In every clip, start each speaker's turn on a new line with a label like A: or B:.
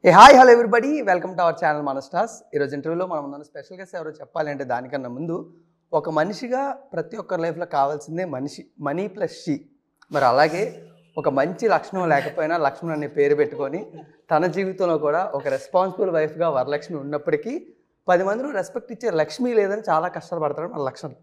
A: Hi hello everybody, welcome to our channel మన stars. ఈరోజు ఇంటర్వ్యూలో మనం ఉన్న స్పెషల్ గెస్ట్ ఎవరో చెప్పాలి అంటే దానికన్నా ముందు ఒక మనిషిగా ప్రతి ఒక్కరి లైఫ్లో కావాల్సిందే మనీ ప్లస్ షీ. మరి అలాగే ఒక మంచి లక్షణం లేకపోయినా లక్ష్మణ్ అనే పేరు పెట్టుకొని తన జీవితంలో కూడా ఒక రెస్పాన్సిబుల్ వైఫ్గా వరలక్ష్మి ఉన్నప్పటికీ 10 మందిలో రెస్పెక్ట్ ఇచ్చే లక్ష్మి లేదని చాలా కష్టాలు పడతాడు మన లక్ష్మణ్.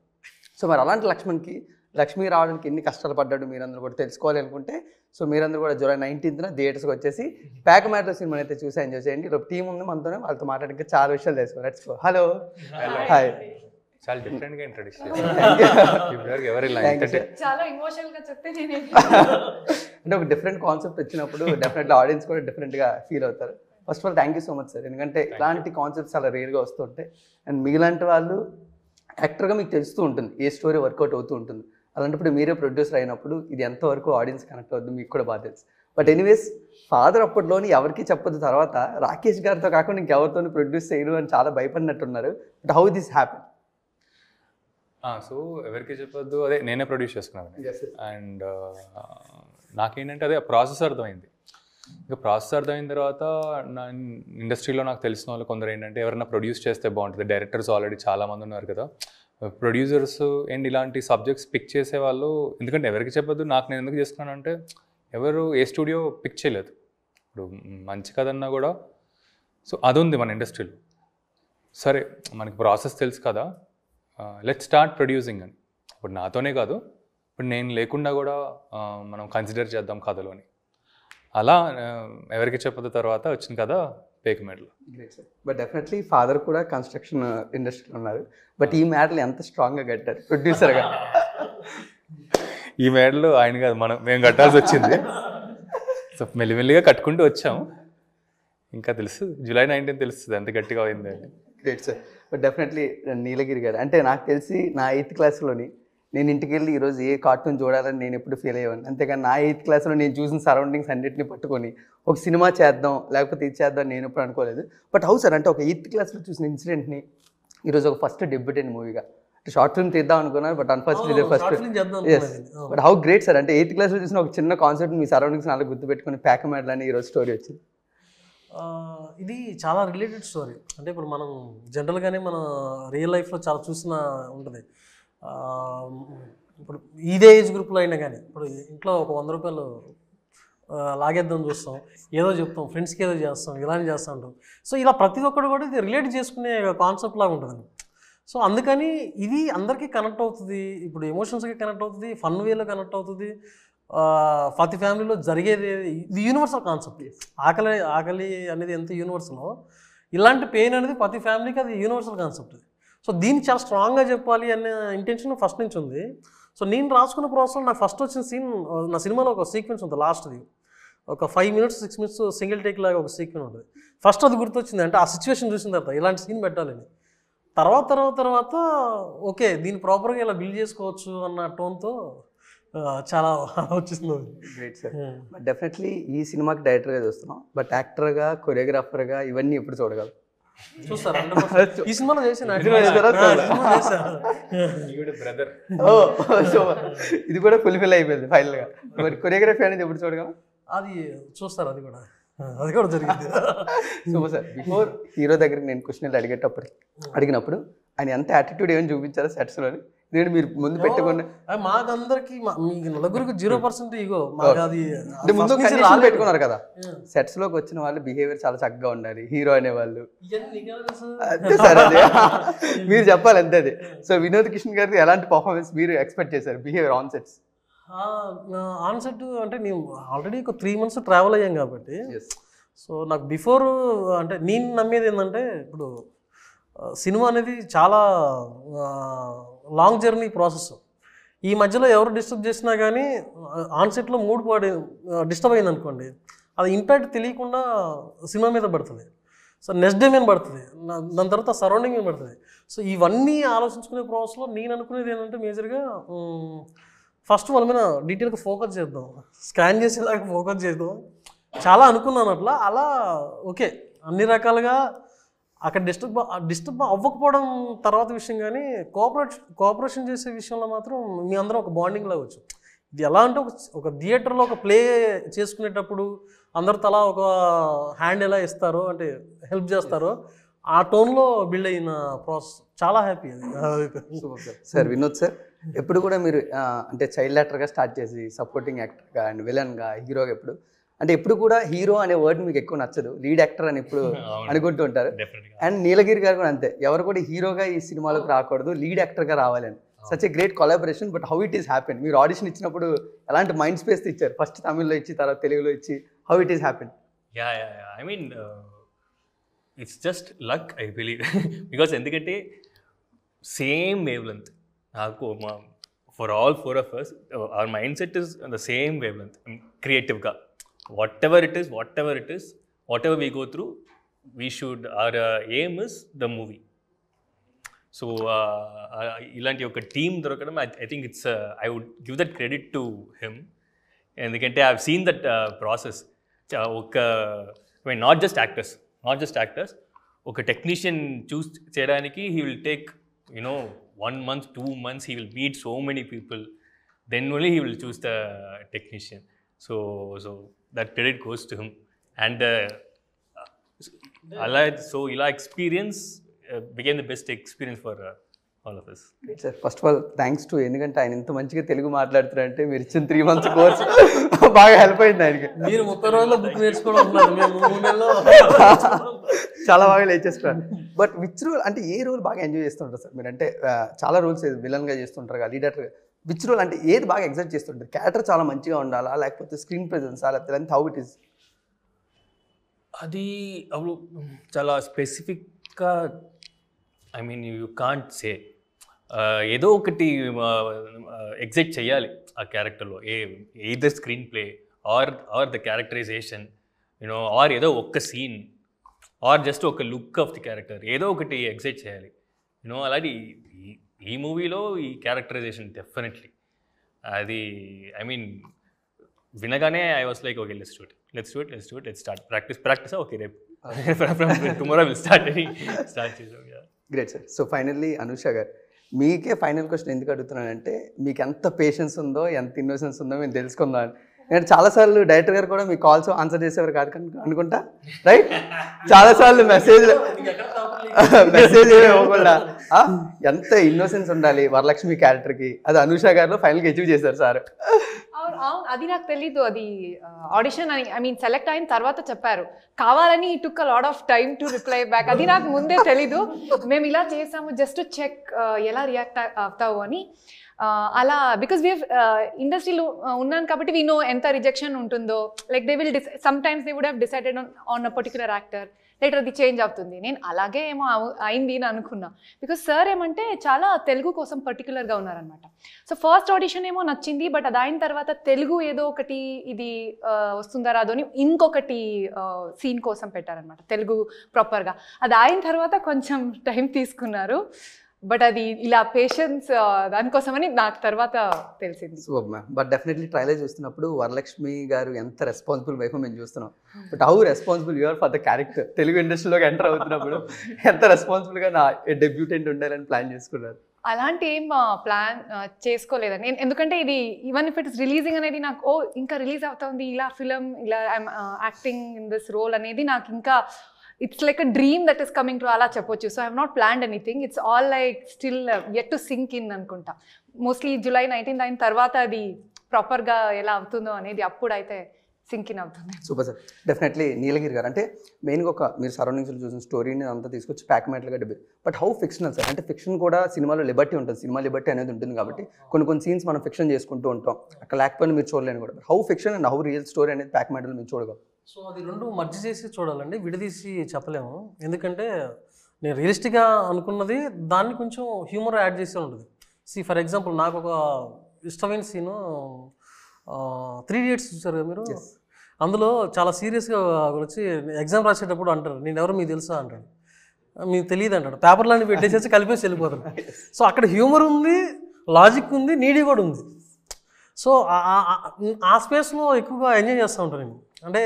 A: సో మరి అలాంటి లక్ష్మణ్కి లక్ష్మి రావడానికి ఎన్ని కష్టాలు పడ్డాడు మీరందరూ కూడా తెలుసుకోవాలి అనుకుంటే సో మీరందరూ కూడా జూలై 19th థియేటర్స్కి వచ్చేసి ప్యాక్ మ్యాటర్ సినిమాని అయితే చూసి ఎంజాయ్ చేయండి. రేపు టీం ఉంది మనతోనే, వాళ్ళతో మాట్లాడడానికి చాలా విషయాలు తెలుసుకోవాలి. Let's go. Hello hi.
B: చాలా డిఫరెంట్ గా ఇంట్రడ్యూస్
C: చాలా ఎమోషనల్ గా చెప్తే
A: అంటే ఒక డిఫరెంట్ కాన్సెప్ట్ వచ్చినప్పుడు డెఫినెట్లీ ఆడియన్స్ కూడా డిఫరెంట్గా ఫీల్ అవుతారు. First of all thank you so much sir, ఎందుకంటే ఇలాంటి కాన్సెప్ట్స్ చాలా రేర్గా వస్తుంటాయి. అండ్ మీలాంటి వాళ్ళు యాక్టర్గా మీకు తెలుస్తూ ఉంటుంది ఏ స్టోరీ వర్కౌట్ అవుతూ ఉంటుంది. అలాంటప్పుడు మీరే ప్రొడ్యూసర్ అయినప్పుడు ఇది ఎంతవరకు ఆడియన్స్ కనెక్ట్ అవుతుంది మీకు కూడా బాగా తెలుసు. బట్ ఎనీవేస్ ఫాదర్ అప్పట్లోని ఎవరికి చెప్పదు, తర్వాత రాకేష్ గారితో కాకుండా ఇంకెవరితో ప్రొడ్యూస్ చేయరు అని చాలా భయపడినట్టున్నారు. But how this happy?
B: So ఎవరికి చెప్పొద్దు, అదే నేనే ప్రొడ్యూస్ చేసుకున్నాను. అండ్ నాకేంటంటే అదే ప్రాసెస్ అర్థమైంది. ఇక ప్రాసెస్ అర్థమైన తర్వాత నా ఇండస్ట్రీలో నాకు తెలిసిన వాళ్ళు కొందరు ఏంటంటే ఎవరైనా ప్రొడ్యూస్ చేస్తే బాగుంటుంది. డైరెక్టర్స్ ఆల్రెడీ చాలామంది ఉన్నారు కదా, ప్రొడ్యూసర్స్ అండ్ ఇలాంటి సబ్జెక్ట్స్ పిక్ చేసేవాళ్ళు. ఎందుకంటే ఎవరికి చెప్పొద్దు, నాకు నేను ఎందుకు చేసుకున్నాను అంటే ఎవరు ఏ స్టూడియో పిక్ చేయలేదు. ఇప్పుడు మంచి కదన్నా కూడా సో అది ఉంది మన ఇండస్ట్రీలో. సరే మనకి ప్రాసెస్ తెలుసు కదా, లెట్స్ స్టార్ట్ ప్రొడ్యూసింగ్ అని. ఇప్పుడు నాతోనే కాదు, ఇప్పుడు నేను లేకుండా కూడా మనం కన్సిడర్ చేద్దాం కథలోని. అలా ఎవరికి చెప్పదు తర్వాత వచ్చింది కదా Peka Medalu.
A: Great sir. But definitely father కూడా కన్స్ట్రక్షన్ ఇండస్ట్రీలో ఉన్నారు. బట్ ఈ మెడల్ ఎంత స్ట్రాంగ్గా కట్టారు ప్రొడ్యూసర్గా?
B: ఈ మెడల్ ఆయన కాదు, మేము కట్టాల్సి వచ్చింది. సో మెల్లిమెల్లిగా కట్టుకుంటూ వచ్చాము. ఇంకా తెలుసు జూలై 19 తెలుస్తుంది ఎంత గట్టిగా అయింది అని.
A: Great sir. బట్ డెఫినెట్లీ నీలగిరి గారు అంటే నాకు తెలిసి నా 8th క్లాస్లోని నేను ఇంటికి వెళ్ళి ఈరోజు ఏ కార్టూన్ చూడాలని నేను ఎప్పుడు ఫీల్ అయ్యేవాడిని. అంతేగాని నా 8th క్లాస్లో నేను చూసిన సరౌండింగ్స్ అన్నింటినీ పట్టుకొని ఒక సినిమా చేద్దాం లేకపోతే ఇది చేద్దాం నేను ఎప్పుడు అనుకోలేదు. బట్ హౌ సార్ అంటే ఒక 8th క్లాస్లో చూసిన ఇన్సిడెంట్ని ఈరోజు ఒక ఫస్ట్ డెబ్యూటెంట్ మూవీగా అంటే షార్ట్ ఫిల్మ్ తీద్దాం అనుకున్నాను. But unfortunately first but how great sir అంటే 8th క్లాస్లో చూసిన ఒక చిన్న కాన్సెప్ట్ మీ సరౌండింగ్స్ అలా గుర్తుపెట్టుకుని ప్యాక్ మ్యాడల్ అని ఈరోజు స్టోరీ వచ్చింది.
D: ఇది చాలా రిలేటెడ్ స్టోరీ. అంటే ఇప్పుడు మనం జనరల్గానే మన రియల్ లైఫ్లో చాలా చూసిన ఉంటుంది. ఇప్పుడు ఇదే ఏజ్ గ్రూప్లో అయినా కానీ ఇప్పుడు ఇంట్లో ఒక 100 రూపాయలు లాగేద్దాం చూస్తాం, ఏదో చెప్తాం, ఫ్రెండ్స్కి ఏదో చేస్తాం, ఇలానే చేస్తూ ఉంటాం. సో ఇలా ప్రతి ఒక్కరు కూడా ఇది రిలేట్ చేసుకునే కాన్సెప్ట్ లాగా ఉంటుంది. సో అందుకని ఇది అందరికీ కనెక్ట్ అవుతుంది. ఇప్పుడు ఎమోషన్స్కి కనెక్ట్ అవుతుంది, ఫన్ వేలో కనెక్ట్ అవుతుంది. ప్రతి ఫ్యామిలీలో జరిగేది ఇది యూనివర్సల్ కాన్సెప్ట్. ఆకలి అనేది ఎంత యూనివర్సలో ఇలాంటి పెయిన్ అనేది ప్రతి ఫ్యామిలీకి అది యూనివర్సల్ కాన్సెప్ట్. సో దీన్ని చాలా స్ట్రాంగ్గా చెప్పాలి అనే ఇంటెన్షన్ ఫస్ట్ నుంచి ఉంది. సో నేను రాసుకున్న ప్రాసెస్లో నాకు ఫస్ట్ వచ్చిన సీన్, నా సినిమాలో ఒక సీక్వెన్స్ ఉంది లాస్ట్ది, ఒక 5 minutes 6 minutes సింగిల్ టేక్ లాగా ఒక సీక్వెన్స్ ఉంటుంది. ఫస్ట్ అది గుర్తొచ్చింది, అంటే ఆ సిచ్యువేషన్ చూసిన తర్వాత ఇలాంటి సీన్ పెట్టాలని. తర్వాత ఓకే దీన్ని ప్రాపర్గా ఇలా బిల్డ్ చేసుకోవచ్చు అన్న టోన్తో చాలా ఆలోచిస్తుంది.
A: Great sir. బట్ డెఫినెట్లీ ఈ సినిమాకి డైరెక్టర్గా చూస్తున్నాం, బట్ యాక్టర్గా కొరియోగ్రాఫర్గా ఇవన్నీ ఎప్పుడు చూడగలం?
D: చూస్తారా? ఈ సినిమాలో చేసిన
B: బ్రదర్
A: ఇది కూడా ఫుల్ఫిల్ అయిపోయింది ఫైనల్గా. మరి కొరియోగ్రఫీ అనేది ఎప్పుడు చూడగలం?
D: అది చూస్తారు, అది కూడా జరిగింది.
A: Super sir. బిఫోర్ హీరో దగ్గరికి నేను క్వశ్చన్లు అడిగినప్పుడు ఆయన ఎంత యాటిట్యూడ్ ఏమైనా చూపించారు సెట్స్లో? నేను మీరు ముందు పెట్టుకున్న
D: మాకందరికి మీకు నలుగురికి 0% ఈగో. మాకు అది
A: ముందు పెట్టుకున్నారు కదా, సెట్స్ లోకి వచ్చిన వాళ్ళు బిహేవియర్ చాలా చక్కగా ఉండాలి హీరో అనేవాళ్ళు. సార్ అదే మీరు చెప్పాలి అంతే. అది సో వినోద్ కిషన్ గారికి ఎలాంటి పర్ఫార్మెన్స్ మీరు ఎక్స్పెక్ట్ చేశారు behaviour on sets?
D: On set అంటే నేను ఆల్రెడీ ఒక 3 months ట్రావెల్ అయ్యాం కాబట్టి సో నాకు బిఫోర్ అంటే నేను నమ్మేది ఏంటంటే ఇప్పుడు సినిమా అనేది చాలా లాంగ్ జర్నీ ప్రాసెస్. ఈ మధ్యలో ఎవరు డిస్టర్బ్ చేసినా కానీ ఆన్సెట్లో మూడ్ డిస్టర్బ్ అయింది అనుకోండి, అది ఇంపాక్ట్ తెలియకుండా సినిమా మీద పడుతుంది. సో నెక్స్ట్ డే మీద పడుతుంది, దాని తర్వాత సరౌండింగ్ మీద పడుతుంది. సో ఇవన్నీ ఆలోచించుకునే ప్రాసెస్లో నేను అనుకునేది ఏంటంటే మేజర్గా ఫస్ట్ వాళ్ళ మీద డీటెయిల్గా ఫోకస్ చేద్దాం, స్కాన్ చేసేలాగా ఫోకస్ చేద్దాం చాలా అనుకున్నాను. అలా ఓకే అన్ని రకాలుగా అక్కడ డిస్టర్బ్ అవ్వకపోవడం తర్వాత విషయం, కానీ కోఆపరేషన్ చేసే విషయంలో మాత్రం మీ అందరం ఒక బాండింగ్ లాగా వచ్చు. ఇది ఎలా అంటే ఒక థియేటర్లో ఒక ప్లే చేసుకునేటప్పుడు అందరు తలా ఒక హ్యాండ్ ఎలా ఇస్తారో అంటే హెల్ప్ చేస్తారో ఆ టోన్లో బిల్డ్ అయిన ప్రాసెస్ చాలా హ్యాపీ అది.
A: సార్ వినోద్ సార్, ఎప్పుడు కూడా మీరు అంటే చైల్డ్ యాక్టర్గా స్టార్ట్ చేసి సపోర్టింగ్ యాక్టర్గా అండ్ విలన్గా హీరోగా ఎప్పుడు కూడా హీరో అనే వర్డ్ మీకు ఎక్కువ నచ్చదు, లీడ్ యాక్టర్ అని ఎప్పుడు అనుకుంటూ ఉంటారు. అండ్ నీలగిరి గారు కూడా అంతే, ఎవరు కూడా హీరోగా ఈ సినిమాలోకి రాకూడదు, లీడ్ యాక్టర్గా రావాలని. Such a great collaboration. But how it is happen? మీరు ఆడిషన్ ఇచ్చినప్పుడు ఎలాంటి మైండ్ స్పేస్ ఇచ్చారు? ఫస్ట్ తమిళ్లో ఇచ్చి తర్వాత తెలుగులో ఇచ్చి how it is happen?
E: I mean it's just luck I believe. Because ఎందుకంటే సేమ్ వేవ్ లెంత్ నాకు for all 4 of us, our mind set is the same wave length క్రియేటివ్గా. whatever it is, whatever we go through, our aim is the movie. So ilanti oka team dorokadam, I think it's I would give that credit to him, endukante I have seen that process. I mean, not just actors, oka technician choose cheyadaniki he will take 1 month, 2 months, he will meet so many people, then only he will choose the technician. So that credit goes to him. And ila experience became the best experience for all of us.
A: Sir, first of all thanks to, ఎందుకంటే ఆయన ఇంత మంచిగా తెలుగు మాట్లాడుతున్నారంటే మీరు ఇచ్చిన 3 months course బాగా help అయింది ఆయనకి.
D: మీరు 30 రోజుల్లో బుక్ నేర్చుకోవడం ఉన్నారు, మేము 3 నెలల్లో
A: చాలా బాగా లేచేస్తున్నారు. బట్ విచ్ రోల్ అంటే ఏ రోల్ బాగా ఎంజాయ్ చేస్తుంటారు సార్ మీరు? అంటే చాలా రోల్స్ విలన్గా చేస్తుంటారు కదా, లీడర్, విచ్ రోల్ అంటే ఏది బాగా ఎగ్జైట్ చేస్తుంటారు? క్యారెక్టర్ చాలా మంచిగా ఉండాలా, లేకపోతే స్క్రీన్ ప్రెజెన్స్, లేకపోతే హౌ ఇట్ ఈస్?
E: అది అప్పుడు చాలా స్పెసిఫిక్గా, I mean you can't say, ఏదో ఒకటి ఎగ్జైట్ చేయాలి ఆ క్యారెక్టర్లో, either screen play are the characterisation, are ఏదో ఒక్క సీన్, ఆర్ జస్ట్ ఒక లుక్ ఆఫ్ ది క్యారెక్టర్, ఏదో ఒకటి ఎగ్జైట్ చేయాలి. అలాంటి ఈ మూవీలో ఈ క్యారెక్టరైజేషన్ డెఫినెట్లీ అది, ఐ మీన్ వినగానే I was like, okay let's do it, let's start practice okay రేపు టుమారో విల్ స్టార్ట్ చేసాం.
A: Great sir. So finally Anusha గారు, మీకే ఫైనల్ క్వశ్చన్ ఎందుకు అడుగుతున్నానంటే, మీకు ఎంత పేషెన్స్ ఉందో, ఎంత ఇన్నోసెన్స్ ఉందో మేము తెలుసుకుందాం. నేను చాలాసార్లు డైరెక్టర్ గారు కూడా మీ కాల్స్ ఆన్సర్ చేసేవారు కాదు అనుకుంటా, రైట్? చాలాసార్లు మెసేజ్ ఇవ్వకుండా ఎంత ఇన్నోసెన్స్ ఉండాలి వరలక్ష్మి క్యారెక్టర్కి, అది అనూష గారు ఫైనల్గా అచీవ్ చేశారు సార్.
C: అవును, అది నాకు తెలీదు. అది ఆడిషన్ అని, ఐ మీన్ సెలెక్ట్ అయిన తర్వాత చెప్పారు, కావాలని took a lot of time to reply back. అది నాకు ముందే తెలీదు. మేము ఇలా చేసాము జస్ట్ చెక్ ఎలా రియాక్ట్ అవుతావు అని. అలా బికాస్ వీ ఇండస్ట్రీలో ఉన్నాను కాబట్టి వీ నో ఎంత రిజెక్షన్ ఉంటుందో. Like they will sometimes they would have decided on a particular actor, later అది చేంజ్ అవుతుంది. నేను అలాగే ఏమో అయింది అని అనుకున్నా. బికాస్ సార్ ఏమంటే చాలా తెలుగు కోసం పర్టికులర్గా ఉన్నారనమాట. సో ఫస్ట్ ఆడిషన్ ఏమో నచ్చింది, బట్ అది అయిన తర్వాత తెలుగు ఏదో ఒకటి ఇది వస్తుందా రాదో అని ఇంకొకటి సీన్ కోసం పెట్టారనమాట, తెలుగు ప్రాపర్గా. అది అయిన తర్వాత కొంచెం టైం తీసుకున్నారు. బట్ అది ఇలా పేషెన్స్ దానికోసమని నాకు తర్వాత తెలిసింది.
A: Super ma'am. But definitely trailer చూస్తున్నప్పుడు వరలక్ష్మి గారు ఎంత రెస్పాన్సిబుల్ వైఫ్ మేము చూస్తున్నాం. But how responsible you're for the character? Telugu ఇండస్ట్రీలోకి ఎంటర్ అవుతున్నప్పుడు ఎంత రెస్పాన్సిబుల్గా నా డెబ్యూటెంట్ ఉండాలని ప్లాన్ చేసుకున్నారు?
C: అలాంటి ఏం ప్లాన్ చేసుకోలేదండి. ఎందుకంటే ఇది even if it is releasing అనేది నాకు ఇంకా రిలీజ్ అవుతుంది, ఇలా ఫిలిం, ఇలా I'm acting in this role అనేది నాకు ఇంకా it's like a dream that is coming true, ala చెప్పొచ్చు. So I have not planned anything. It's all like still yet to sink in అనుకుంటా. మోస్ట్లీ July 19th అయిన తర్వాత అది ప్రాపర్గా ఎలా అవుతుందో అనేది అప్పుడైతే సింక్ ఇన్ అవుతుంది.
A: Super sir. డెఫినెట్లీ నీలగిరి గారు అంటే మెయిన్గా ఒక మీరు సరౌండింగ్స్లో చూసిన స్టోరీని అంతా తీసుకొచ్చి ప్యాక్మెట్లుగా debut. But how fictional sir? అంటే ఫిక్షన్ కూడా సినిమాలో లిబర్టీ ఉంటుంది, సినిమా లిబర్టీ అనేది ఉంటుంది కాబట్టి కొన్ని సీన్స్ మనం ఫిక్షన్ చేసుకుంటూ ఉంటాం, అక్కడ లేకపోయినా మీరు చూడలేను కూడా. How fiction and how real story అనేది ప్యాక్మెట్లో మీరు చూడగలరు?
D: సో అది రెండు మర్జ్ చేసి చూడాలండి, విడదీసి చెప్పలేము. ఎందుకంటే నేను రియలిస్టిక్గా అనుకున్నది దాన్ని కొంచెం హ్యూమర్ యాడ్ చేసే ఉంటుంది. ఫర్ ఎగ్జాంపుల్ నాకు ఒక ఇష్టమైన సీను 3 Idiots చూసారు కదా మీరు? అందులో చాలా సీరియస్గా వచ్చి ఎగ్జామ్ రాసేటప్పుడు అంటారు, నేను ఎవరు మీకు తెలుసా అంటాడు. మీకు తెలియదు అంటాడు, పేపర్లన్నీ పెట్టేసేసి కలిపేసి వెళ్ళిపోతాడు. సో అక్కడ హ్యూమర్ ఉంది, లాజిక్ ఉంది, నీడీ కూడా ఉంది. సో ఆ స్పేస్లో ఎక్కువగా ఎంజాయ్ చేస్తూ ఉంటాను నేను. అంటే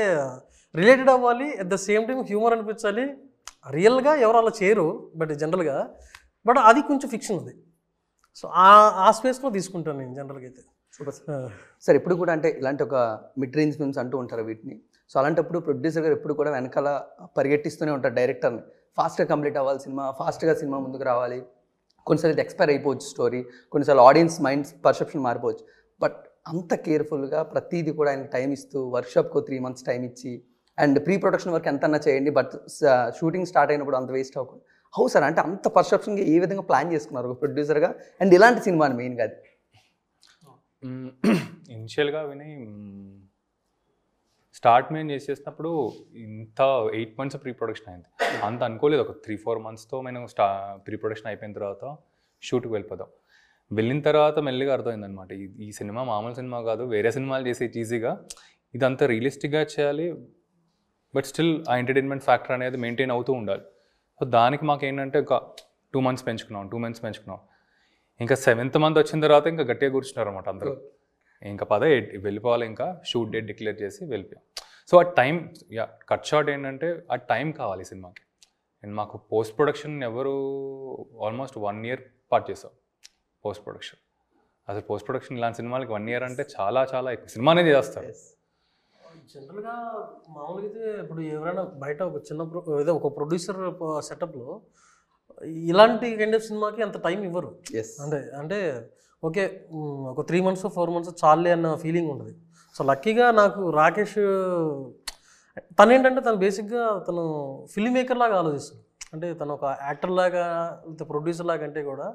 D: రిలేటెడ్ అవ్వాలి, at the same time humour అనిపించాలి. రియల్గా ఎవరు అలా చేయరు బట్ జనరల్గా, బట్ అది కొంచెం ఫిక్షన్ ఉంది. సో ఆ స్పేస్లో తీసుకుంటాను నేను జనరల్గా అయితే.
A: Super sir. సార్ ఇప్పుడు కూడా అంటే ఇలాంటి ఒక మిడ్ రేంజ్ ఫిల్మ్స్ అంటూ ఉంటారు వీటిని. సో అలాంటప్పుడు ప్రొడ్యూసర్ గారు ఎప్పుడు కూడా వెనకాల పరిగెట్టిస్తూనే ఉంటారు డైరెక్టర్ని, ఫాస్ట్గా కంప్లీట్ అవ్వాలి సినిమా, ఫాస్ట్గా సినిమా ముందుకు రావాలి. కొన్నిసార్లు ఇది ఎక్స్పైర్ అయిపోవచ్చు స్టోరీ, కొన్నిసార్లు ఆడియన్స్ మైండ్స్ పర్సెప్షన్ మారిపోవచ్చు. బట్ అంత కేర్ఫుల్గా ప్రతిదీ కూడా ఆయనకి టైం ఇస్తూ వర్క్షాప్కు 3 months టైం ఇచ్చి అండ్ ప్రీ ప్రొడక్షన్ వర్క్ ఎంతన్నా చేయండి, బట్ షూటింగ్ స్టార్ట్ అయినప్పుడు అంత వేస్ట్ అవ్వకూడదు. హౌ సార్ అంటే అంత పర్సెప్షన్గా ఏ విధంగా ప్లాన్ చేసుకున్నారు ఒక ప్రొడ్యూసర్గా అండ్ ఇలాంటి సినిమాని మెయిన్గా? అది
B: ఇనిషియల్గా స్టార్ట్ మేము చేసేసినప్పుడు ఇంత 8 months ప్రీ ప్రొడక్షన్ అయింది. అంత అనుకోలేదు. ఒక 3-4 monthsతో మేము ప్రీ ప్రొడక్షన్ అయిపోయిన తర్వాత షూట్కి వెళ్ళిపోదాం. వెళ్ళిన తర్వాత మెల్లిగా అర్థమైంది అనమాట, ఈ సినిమా మామూలు సినిమా కాదు, వేరే సినిమాలు చేసే ఈజీగా ఇదంతా రియలిస్టిక్గా చేయాలి, బట్ స్టిల్ ఆ ఎంటర్టైన్మెంట్ ఫ్యాక్టర్ అనేది మెయింటైన్ అవుతూ ఉండాలి. సో దానికి మాకు ఏంటంటే ఒక 2 months పెంచుకున్నాం. ఇంకా 7th month వచ్చిన తర్వాత ఇంకా గట్టిగా కూర్చున్నారు అనమాట అందరూ. ఇంకా వెళ్ళిపోవాలి, ఇంకా షూట్ డేట్ డిక్లేర్ చేసి వెళ్ళిపోయాం. సో ఆ టైం కట్ షార్ట్ ఏంటంటే ఆ టైం కావాలి సినిమాకి. అండ్ మాకు పోస్ట్ ప్రొడక్షన్ ఎవరు ఆల్మోస్ట్ 1 year పాటు చేసాం పోస్ట్ ప్రొడక్షన్. అసలు పోస్ట్ ప్రొడక్షన్ ఇలాంటి సినిమాలకి 1 year అంటే చాలా చాలా ఎక్కువ. సినిమానే చేస్తారు.
D: జనరల్గా మామూలుగా అయితే ఇప్పుడు ఎవరైనా బయట ఒక చిన్న ఏదో ఒక ప్రొడ్యూసర్ సెటప్లో ఇలాంటి కైండ్ ఆఫ్ సినిమాకి అంత టైం ఇవ్వరు. అంటే ఓకే ఒక 3 months 4 months చాలే అన్న ఫీలింగ్ ఉంటుంది. సో లక్కీగా నాకు రాకేష్ తను ఏంటంటే తను బేసిక్గా తను ఫిల్మ్ మేకర్ లాగా ఆలోచిస్తాడు. అంటే తను ఒక యాక్టర్ లాగా లేకపోతే ప్రొడ్యూసర్ లాగా అంటే కూడా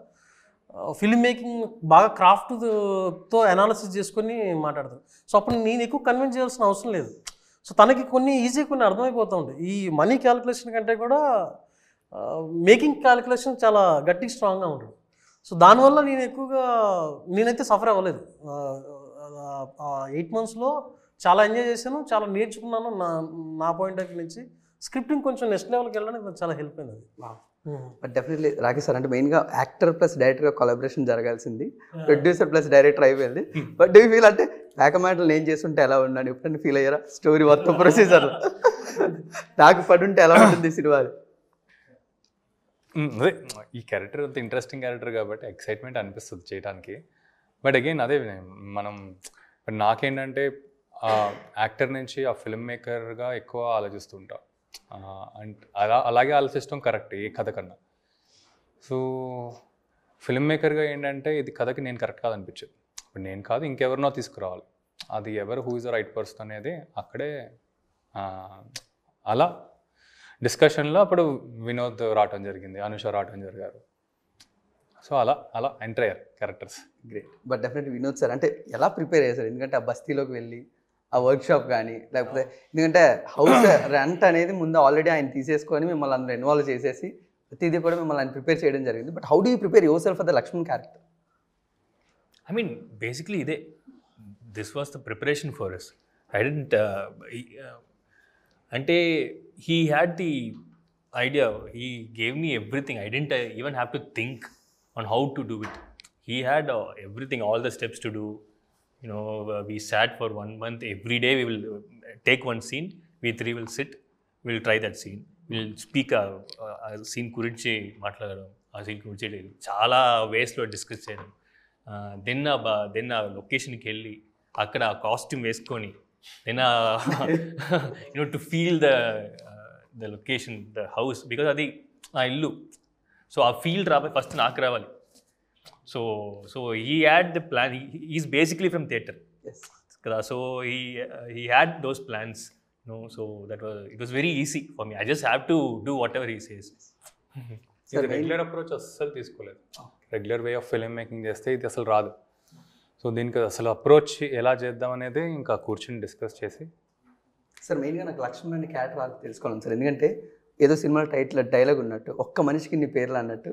D: ఫిల్మ్ మేకింగ్ బాగా క్రాఫ్ట్తో అనాలిసిస్ చేసుకొని మాట్లాడతాడు. సో అప్పుడు నేను ఎక్కువ కన్విన్స్ చేయాల్సిన అవసరం లేదు. సో తనకి కొన్ని ఈజీ కొన్ని అర్థమైపోతూ ఉంటాయి. ఈ మనీ క్యాలిక్యులేషన్ కంటే కూడా మేకింగ్ క్యాలిక్యులేషన్ చాలా గట్టి స్ట్రాంగ్గా ఉంటుంది. సో దానివల్ల నేనైతే సఫర్ అవ్వలేదు. 8 monthsలో చాలా ఎంజాయ్ చేశాను, చాలా నేర్చుకున్నాను. నా పాయింట్ ఆఫ్ వ్యూ నుంచి స్క్రిప్టింగ్ కొంచెం నెక్స్ట్ లెవెల్కి వెళ్ళడానికి నాకు చాలా హెల్ప్ అయింది.
A: బట్ డెఫినెట్లీ రాకేష్ సార్ అంటే మెయిన్గా యాక్టర్ ప్లస్ డైరెక్టర్గా కొలాబరేషన్ జరగాల్సింది, ప్రొడ్యూసర్ ప్లస్ డైరెక్టర్ అయిపోయింది. బట్ డూ ఫీల్ అంటే మేకమాటలు నేను చేస్తుంటే ఎలా ఉన్నాను ఎప్పుడైనా ఫీల్ అయ్యారా? స్టోరీ మొత్తం ప్రొసీజర్ నాకు పడుంటే ఎలా ఉంటుంది సినిమా?
B: అదే ఈ క్యారెక్టర్ అంత ఇంట్రెస్టింగ్ క్యారెక్టర్ కాబట్టి ఎక్సైట్మెంట్ అనిపిస్తుంది చేయడానికి. బట్ అగైన్ అదే నాకేంటంటే యాక్టర్ నుంచి ఆ ఫిల్మ్ మేకర్గా ఎక్కువ ఆలోచిస్తుంటా. అండ్ అలాగే ఆలోచిస్తాం కరెక్ట్ ఏ కథ కన్నా. సో ఫిల్మ్ మేకర్గా ఏంటంటే ఇది కథకి నేను కరెక్ట్ కాదనిపించేది. ఇప్పుడు నేను కాదు ఇంకెవరినో తీసుకురావాలి, అది ఎవరు who is the right person అనేది అక్కడే అలా డిస్కషన్లో అప్పుడు వినోద్ రావటం జరిగింది, అనుష రావటం జరిగారు. సో అలా ఎంటర్ అయ్యారు characters.
A: Great. But definitely Vinod sir అంటే ఎలా ప్రిపేర్ అయ్యారు? ఎందుకంటే ఆ బస్తీలోకి వెళ్ళి ఆ వర్క్షాప్ కానీ లేకపోతే ఎందుకంటే హౌస్ రెంట్ అనేది ముందు ఆల్రెడీ ఆయన తీసేసుకొని మిమ్మల్ని అందరూ ఇన్వాల్వ్ చేసేసి ప్రతిదీ కూడా మిమ్మల్ని ఆయన ప్రిపేర్ చేయడం జరిగింది. But how do you prepare your self for the Laxman character?
E: I mean, basically, this was the preparation for us. I didn't. Ante he had the idea. He gave me everything. I didn't even have to think on how to do it. He had everything, all the steps to do. You know, we sat for 1 month. Every day we will take one scene. We 3 will sit. We'll try that scene. We'll speak a scene గురించి మాట్లాడడం, ఆ scene గురించి చాలా వేస్లో discuss చేయడం. Then ఆ లొకేషన్కి వెళ్ళి అక్కడ ఆ కాస్ట్యూమ్ వేసుకొని then to feel the location, the house, because అది నా ఇల్లు. సో ఆ ఫీల్ ఫస్ట్ నాకు రావాలి. So he had the plan. Is basically from theatre కదా. So he had those plans. So it was very easy for me. I just have to do whatever he says.
B: ఇది regular approach అస్సలు తీసుకోలేదు. Regular way of film making చేస్తే ఇది అసలు రాదు. So దీనికి అసలు అప్రోచ్ ఎలా చేద్దాం అనేది ఇంకా కూర్చొని డిస్కస్ చేసి.
A: సార్ మెయిన్గా నాకు లక్ష్మణ్ అనే క్యారెక్టర్ తెలుసుకోవాలి సార్. ఎందుకంటే ఏదో సినిమా టైటిల్ డైలాగ్ ఉన్నట్టు ఒక్క మనిషికి ఇన్ని పేర్లు అన్నట్టు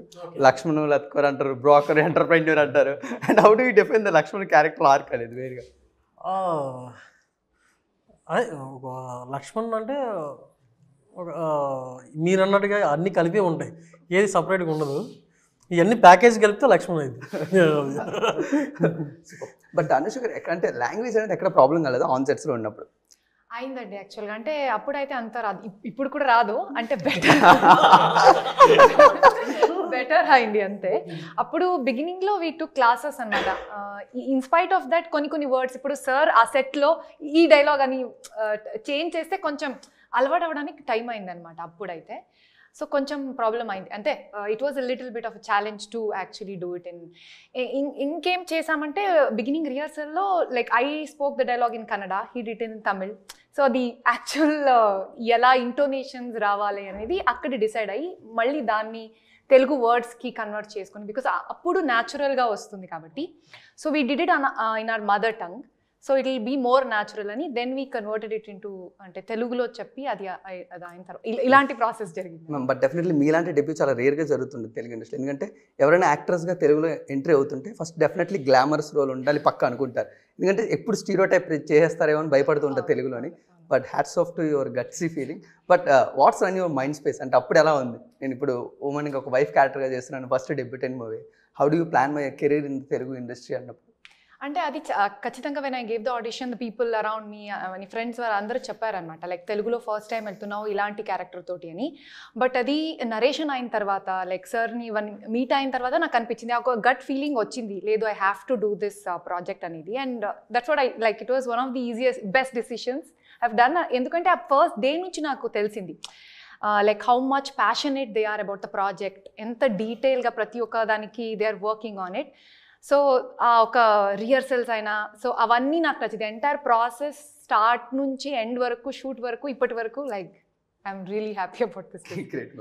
A: లక్ష్మణ్ లత్కోర్ అంటారు, బ్రోకర్, ఎంటర్ప్రైన్యూర్ అంటారు. And how do you define the Laxman character arc అనేది వేరుగా?
D: అదే ఒక లక్ష్మణ్ అంటే ఒక మీరు అన్నట్టుగా అన్నీ కలిపే ఉంటాయి, ఏది సపరేట్గా ఉండదు. ఇవన్నీ ప్యాకేజ్ కలిపితే లక్ష్మణ్ అయింది.
A: బట్ అనుష గారు ఎక్కడ అంటే లాంగ్వేజ్ అనేది ఎక్కడ ప్రాబ్లం కాలేదు ఆన్ సెట్స్లో ఉన్నప్పుడు?
C: అయిందండి యాక్చువల్గా. అంటే అప్పుడైతే అంత రాదు, ఇప్పుడు కూడా రాదు. అంటే బెటర్ అయింది అంతే. అప్పుడు బిగినింగ్లో వీ టు క్లాసెస్ అనమాట. ఇన్స్పైట్ ఆఫ్ దట్ కొన్ని వర్డ్స్ ఇప్పుడు సార్ ఆ సెట్లో ఈ డైలాగ్ అని చేంజ్ చేస్తే కొంచెం అలవాటు అవ్వడానికి టైం అయిందనమాట అప్పుడైతే. సో కొంచెం ప్రాబ్లం అయింది అంతే. It was a little bit of a challenge to actually do it ఇంకేం చేసామంటే బిగినింగ్ రిహర్సల్లో like I spoke the dialogue in Kannada, he did in Tamil. So అది యాక్చువల్ ఎలా ఇంటోనేషన్స్ రావాలి అనేది అక్కడ డిసైడ్ అయ్యి మళ్ళీ దాన్ని తెలుగు వర్డ్స్కి కన్వర్ట్ చేసుకుని, బికాస్ అప్పుడు న్యాచురల్గా వస్తుంది కాబట్టి. So we did it in our mother tongue. So it will be more natural అని then we converted it into అంటే తెలుగులో చెప్పి అది అయిన తర్వాత ఇలాంటి ప్రాసెస్ జరిగింది.
A: బట్ డెఫినెట్లీ మీలాంటి డెబ్యూ చాలా రేర్గా జరుగుతుంది తెలుగు ఇండస్ట్రీ. ఎందుకంటే ఎవరైనా యాక్టర్స్గా తెలుగులో ఎంట్రీ అవుతుంటే ఫస్ట్ డెఫినెట్లీ గ్లామరస్ రోల్ ఉండాలి పక్క అనుకుంటారు. ఎందుకంటే ఎప్పుడు స్టీరియో టైప్ చేసేస్తారేమో అని భయపడుతూ ఉంటారు తెలుగులోని. But hats off to your gutsy feeling. But what's run your mind space అంటే అప్పుడు ఎలా ఉంది? నేను ఇప్పుడు ఉమెన్కి ఒక వైఫ్ క్యారెక్టర్గా చేస్తున్నాను, first debutante movie. How do you plan my career in Telugu industry అన్నప్పుడు?
C: అంటే అది ఖచ్చితంగా when I gave the audition the people around me friends వారు అందరూ చెప్పారనమాట, లైక్ తెలుగులో ఫస్ట్ టైం వెళ్తున్నావు ఇలాంటి క్యారెక్టర్ తోటి అని. బట్ అది నరేషన్ అయిన తర్వాత లైక్ సార్ని మీట్ అయిన తర్వాత నాకు అనిపించింది, ఒక గట్ ఫీలింగ్ వచ్చింది, లేదు I have to do this project అనేది. And that's what I like. It was one of the easiest best decisions I have done. ఎందుకంటే ఆ ఫస్ట్ డే నుంచి నాకు తెలిసింది like how much passionate they are about the project, ఎంత డీటెయిల్గా ప్రతి ఒక్క దానికి they are working on it. So ఒక రిహర్సల్స్ అయినా సో అవన్నీ నాకు నచ్చింది. ఎంటైర్ ప్రాసెస్ స్టార్ట్ నుంచి ఎండ్ వరకు, షూట్ వరకు, ఇప్పటి వరకు like I'm really happy about this.
A: Great.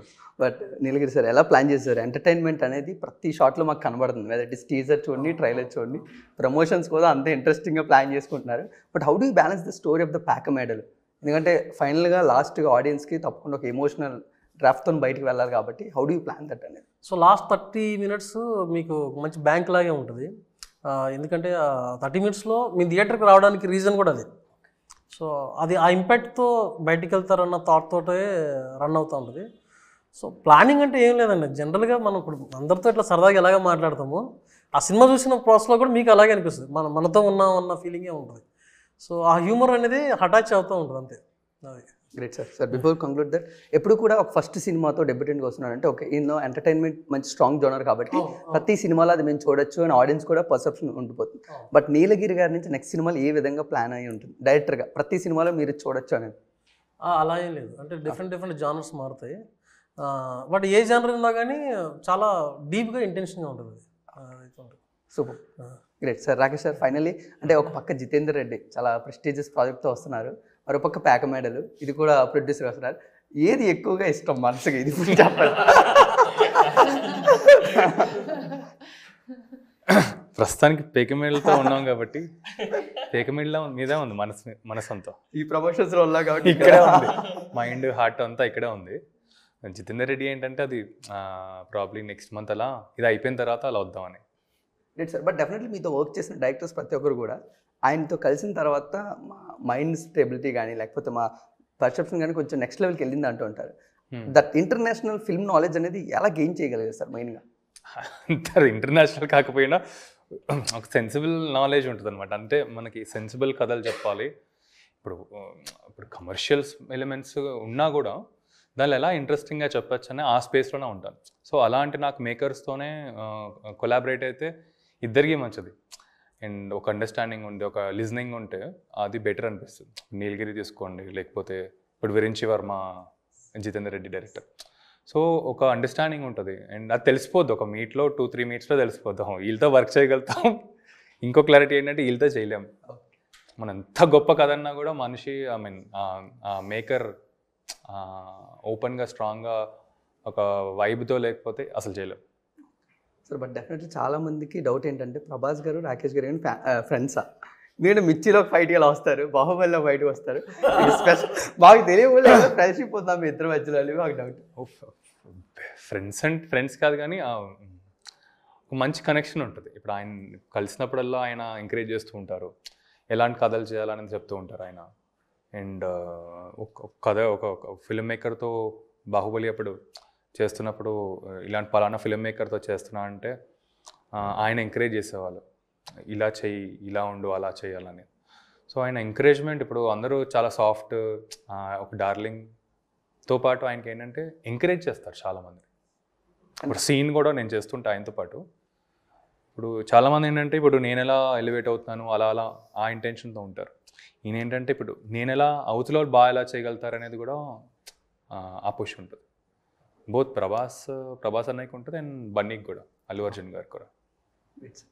A: But Nilagiri sir ఎలా ప్లాన్ చేశారు? ఎంటర్టైన్మెంట్ అనేది ప్రతి షాట్లో మాకు కనబడుతుంది, వెదర్ ఇట్ ఇస్ టీజర్ చూడండి, ట్రైలర్ చూడండి, ప్రమోషన్స్ కూడా అంతే ఇంట్రెస్టింగ్గా ప్లాన్ చేసుకుంటున్నారు. But how do you balance the story of the Pekamedalu? ఎందుకంటే ఫైనల్గా లాస్ట్గా ఆడియన్స్కి తప్పకుండా ఒక ఎమోషనల్ డ్రాఫ్ట్తో బయటికి వెళ్ళాలి కాబట్టి how do you plan that అనేది?
D: సో లాస్ట్ 30 minutes మీకు మంచి బ్యాంక్ లాగే ఉంటుంది. ఎందుకంటే 30 minutesలో మీ థియేటర్కి రావడానికి రీజన్ కూడా అది. సో అది ఆ ఇంపాక్ట్తో బయటికి వెళ్తారన్న థాట్ తోటే రన్ అవుతూ ఉంటుంది. సో ప్లానింగ్ అంటే ఏం లేదండి, జనరల్గా మనం ఇప్పుడు అందరితో ఇట్లా సరదాగా ఎలాగ మాట్లాడతామో ఆ సినిమా చూసిన ప్రాసెస్లో కూడా మీకు అలాగే అనిపిస్తుంది, మనతో ఉన్నాం అన్న ఫీలింగే ఉంటుంది. సో ఆ హ్యూమర్ అనేది అటాచ్ అవుతూ ఉంటుంది అంతే. అది
A: great sir. Sir before conclude that, ఎప్పుడు కూడా ఒక ఫస్ట్ సినిమాతో డెబ్యూటెంట్గా వస్తున్నారంటే ఓకే ఇందులో ఎంటర్టైన్మెంట్ మంచి స్ట్రాంగ్ జోనర్ కాబట్టి ప్రతి సినిమాలో అది మేము చూడొచ్చు అని ఆడియన్స్ కూడా పర్సెప్షన్ ఉండిపోతుంది. బట్ నీలగిరి గారి నుంచి నెక్స్ట్ సినిమాలు ఏ విధంగా ప్లాన్ అయ్యి ఉంటుంది డైరెక్టర్గా, ప్రతి సినిమాలో మీరు చూడొచ్చు అనేది?
D: అలా ఏం లేదు, అంటే డిఫరెంట్ జానర్స్ మారుతాయి. బట్ ఏ జానర్ ఉన్నా కానీ చాలా డీప్గా ఇంటెన్షన్గా ఉంటుంది.
A: Super. Great sir. Rakesh sir, finally అంటే ఒక పక్క జితేందర్ రెడ్డి చాలా ప్రెస్టీజియస్ ప్రాజెక్ట్తో వస్తున్నారు, మరోపక్క ప్యాకమేడలు, ఇది కూడా ప్రొడ్యూసర్ వస్తున్నారు. ఏది ఎక్కువగా ఇష్టం మనసుగా? ఇది చెప్పాలి.
B: ప్రస్తుతానికి పేకమేళ్ళతో ఉన్నాం కాబట్టి పేకమేళ్ళ మీదే ఉంది మనసు అంతా.
A: ఈ ప్రమోషన్స్లో ఉన్నా కాబట్టి
B: ఇక్కడే ఉంది, మైండ్ హార్ట్ అంతా ఇక్కడే ఉంది. జితేందర్ రెడ్డి ఏంటంటే అది ప్రాబ్లీ నెక్స్ట్ మంత్ అలా ఇది అయిపోయిన తర్వాత అలా వద్దామని.
A: Right sir. బట్ డెఫినెట్లీ మీతో వర్క్ చేసిన డైరెక్టర్స్ ప్రతి ఒక్కరు కూడా ఆయనతో కలిసిన తర్వాత మా మైండ్ స్టెబిలిటీ కానీ లేకపోతే మా పర్సెప్షన్ కానీ కొంచెం నెక్స్ట్ లెవెల్కి వెళ్ళింది అంటూ ఉంటారు. దట్ ఇంటర్నేషనల్ ఫిల్మ్ నాలెడ్జ్ అనేది ఎలా గెయిన్ చేయగలిగారు సార్ మెయిన్గా?
B: అంటారు ఇంటర్నేషనల్ కాకపోయినా ఒక సెన్సిబుల్ నాలెడ్జ్ ఉంటుంది అనమాట. అంటే మనకి సెన్సిబుల్ కథలు చెప్పాలి. ఇప్పుడు కమర్షియల్స్ ఎలిమెంట్స్ ఉన్నా కూడా దాన్ని ఎలా ఇంట్రెస్టింగ్గా చెప్పచ్చు అని ఆ స్పేస్లోనే ఉంటాను. సో అలాంటి నాకు మేకర్స్తోనే కొలాబరేట్ అయితే ఇద్దరికీ మంచిది. అండ్ ఒక అండర్స్టాండింగ్ ఉండి ఒక లిజనింగ్ ఉంటే అది బెటర్ అనిపిస్తుంది. నీలగిరి తీసుకోండి, లేకపోతే ఇప్పుడు విరించి వర్మ, జితేందర్ రెడ్డి డైరెక్టర్. సో ఒక అండర్స్టాండింగ్ ఉంటుంది అండ్ అది తెలిసిపోద్ది ఒక మీట్లో 2-3 మీట్స్లో తెలిసిపోద్దాం. వీళ్ళతో వర్క్ చేయగలుగుతాం. ఇంకో క్లారిటీ ఏంటంటే వీళ్ళతో చేయలేం. మనం ఎంత గొప్ప కథ అన్నా కూడా మనిషి మేకర్ ఓపెన్గా స్ట్రాంగ్గా ఒక వైబ్తో లేకపోతే అసలు చేయలేం
A: సార్. బట్ డెఫినెట్లీ చాలా మందికి డౌట్ ఏంటంటే ప్రభాస్ గారు రాకేష్ గారు కానీ ఫ్రెండ్సా? నేను మిర్చిలో ఫైట్ ఇలా వస్తారు, బాహుబలిలో బయటకు వస్తారు, స్పెషల్ మాకు తెలియకుండా ఫ్రెండ్షిప్ ఉందా మీ ఇద్దరు మధ్యలో అని మాకు డౌట్.
B: ఫ్రెండ్స్ కాదు కానీ ఒక మంచి కనెక్షన్ ఉంటుంది. ఇప్పుడు ఆయన కలిసినప్పుడల్లా ఆయన ఎంకరేజ్ చేస్తూ ఉంటారు, ఎలాంటి కథలు చేయాలని చెప్తూ ఉంటారు ఆయన. అండ్ ఒక ఫిల్మ్ మేకర్తో బాహుబలి అప్పుడు చేస్తున్నప్పుడు ఇలాంటి పలానా ఫిల్మ్ మేకర్తో చేస్తున్నా అంటే ఆయన ఎంకరేజ్ చేసేవాళ్ళు, ఇలా చెయ్యి, ఇలా ఉండు, అలా చేయాలని. సో ఆయన ఎంకరేజ్మెంట్ ఇప్పుడు అందరూ చాలా సాఫ్ట్, ఒక డార్లింగ్తో పాటు ఆయనకి ఏంటంటే ఎంకరేజ్ చేస్తారు చాలామంది. ఇప్పుడు సీన్ కూడా నేను చేస్తుంటా ఆయనతో పాటు. ఇప్పుడు చాలామంది ఏంటంటే ఇప్పుడు నేను ఎలా ఎలివేట్ అవుతున్నాను అలా అలా ఆ ఇంటెన్షన్తో ఉంటారు. ఈయన ఏంటంటే ఇప్పుడు నేను ఎలా అవతల వాళ్ళు బాగా ఎలా చేయగలుగుతారు అనేది కూడా ఆ పుష్ ఉంటుంది. బోత్ ప్రభాస్ అన్నయ్యకి ఉంటుంది అండ్ బన్నీకి కూడా, అల్లు అర్జున్ గారికి కూడా.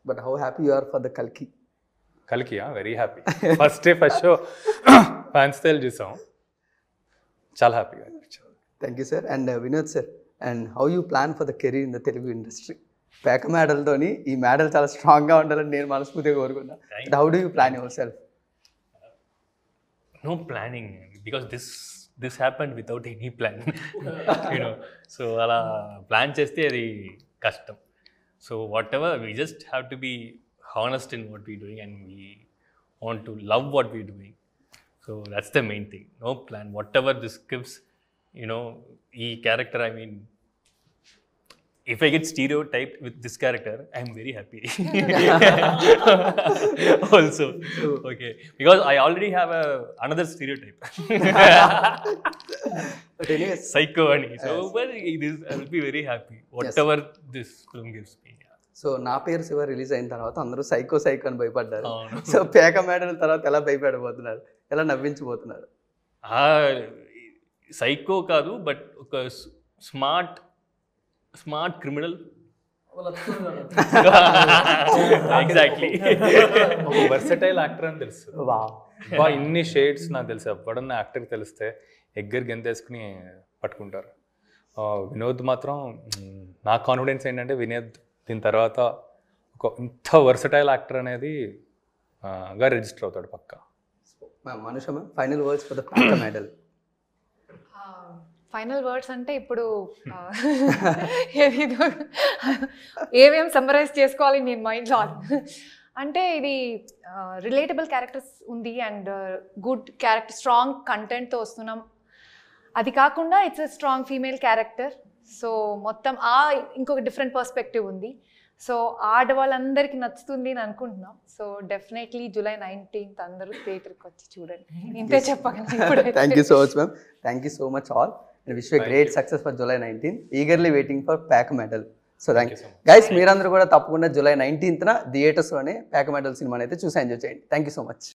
A: But how happy you are for the కల్కి?
B: కలికియా very happy. First show fans తేల్ చూసాం, చాలా హ్యాపీగా.
A: Thank you sir. And Vinod sir, and how you plan for the career in the Telugu industry? Peka మేడల్తోని ఈ మేడల్ చాలా స్ట్రాంగ్గా ఉండాలని నేను మనస్ఫూర్తిగా కోరుకున్నా. How do you plan your self?
E: No planning, because this happened without any plan. So అలా plan చేస్తే అది కష్టం. So whatever, we just have to be honest in what we're doing and we want to love what we're doing. So that's the main thing. No plan. Whatever this gives, ఈ character, I mean, if I get stereotyped with this character, I'm very happy. Also, okay, because I already have another stereotype.
A: But anyways,
E: Psycho ani. So, but I will be very happy. Whatever this film gives me.
A: So నా పేరు Shiva release అయిన తర్వాత అందరూ psycho అని భయపడ్డారు.
E: అవును.
A: So పేక medal తర్వాత ఎలా భయపడబోతున్నారు, ఎలా నవ్వించబోతున్నారు?
E: సైకో కాదు, బట్ ఒక స్మార్ట్ క్రిమినల్. ఎగ్జాక్ట్లీ.
B: ఒక వర్సటైల్ యాక్టర్ అని తెలుసు. బా ఇన్ని షేడ్స్ నాకు తెలుసు. ఎప్పుడన్నా యాక్టర్కి తెలిస్తే ఎగ్గర్ గెంతేసుకుని పట్టుకుంటారు. వినోద్ మాత్రం నా కాన్ఫిడెన్స్ ఏంటంటే వినోద్ దీని తర్వాత ఒక ఇంత వర్సటైల్ యాక్టర్ అనేది గా రిజిస్టర్ అవుతాడు పక్కా.
A: Manusha ma'am, final words for the Peka Medalu.
C: Final words అంటే ఇప్పుడు ఏమేమి సమ్మరైజ్ చేసుకోవాలి నేను మైండ్లో అంటే ఇది రిలేటబుల్ క్యారెక్టర్స్ ఉంది అండ్ గుడ్ క్యారెక్టర్, స్ట్రాంగ్ కంటెంట్తో వస్తున్నాం. అది కాకుండా it's a strong female character. So మొత్తం ఇంకొక డిఫరెంట్ పర్స్పెక్టివ్ ఉంది. సో ఆడవాళ్ళందరికీ నచ్చుతుంది అని అనుకుంటున్నాం. సో డెఫినెట్లీ July 19th అందరూ థియేటర్కి వచ్చి చూడండి. ఇంతే చెప్పగలను ఇప్పుడు.
A: Thank you so much ma'am. Thank you so much all. And wish you a great success for July 19th. Eagerly waiting for Pack Medal. So thank you so much. Guys, మీరందరూ కూడా తప్పకుండా July 19th థియేటర్స్లోనే Pack Medal సినిమాని అయితే చూసి enjoy చేయండి. Thank you so much.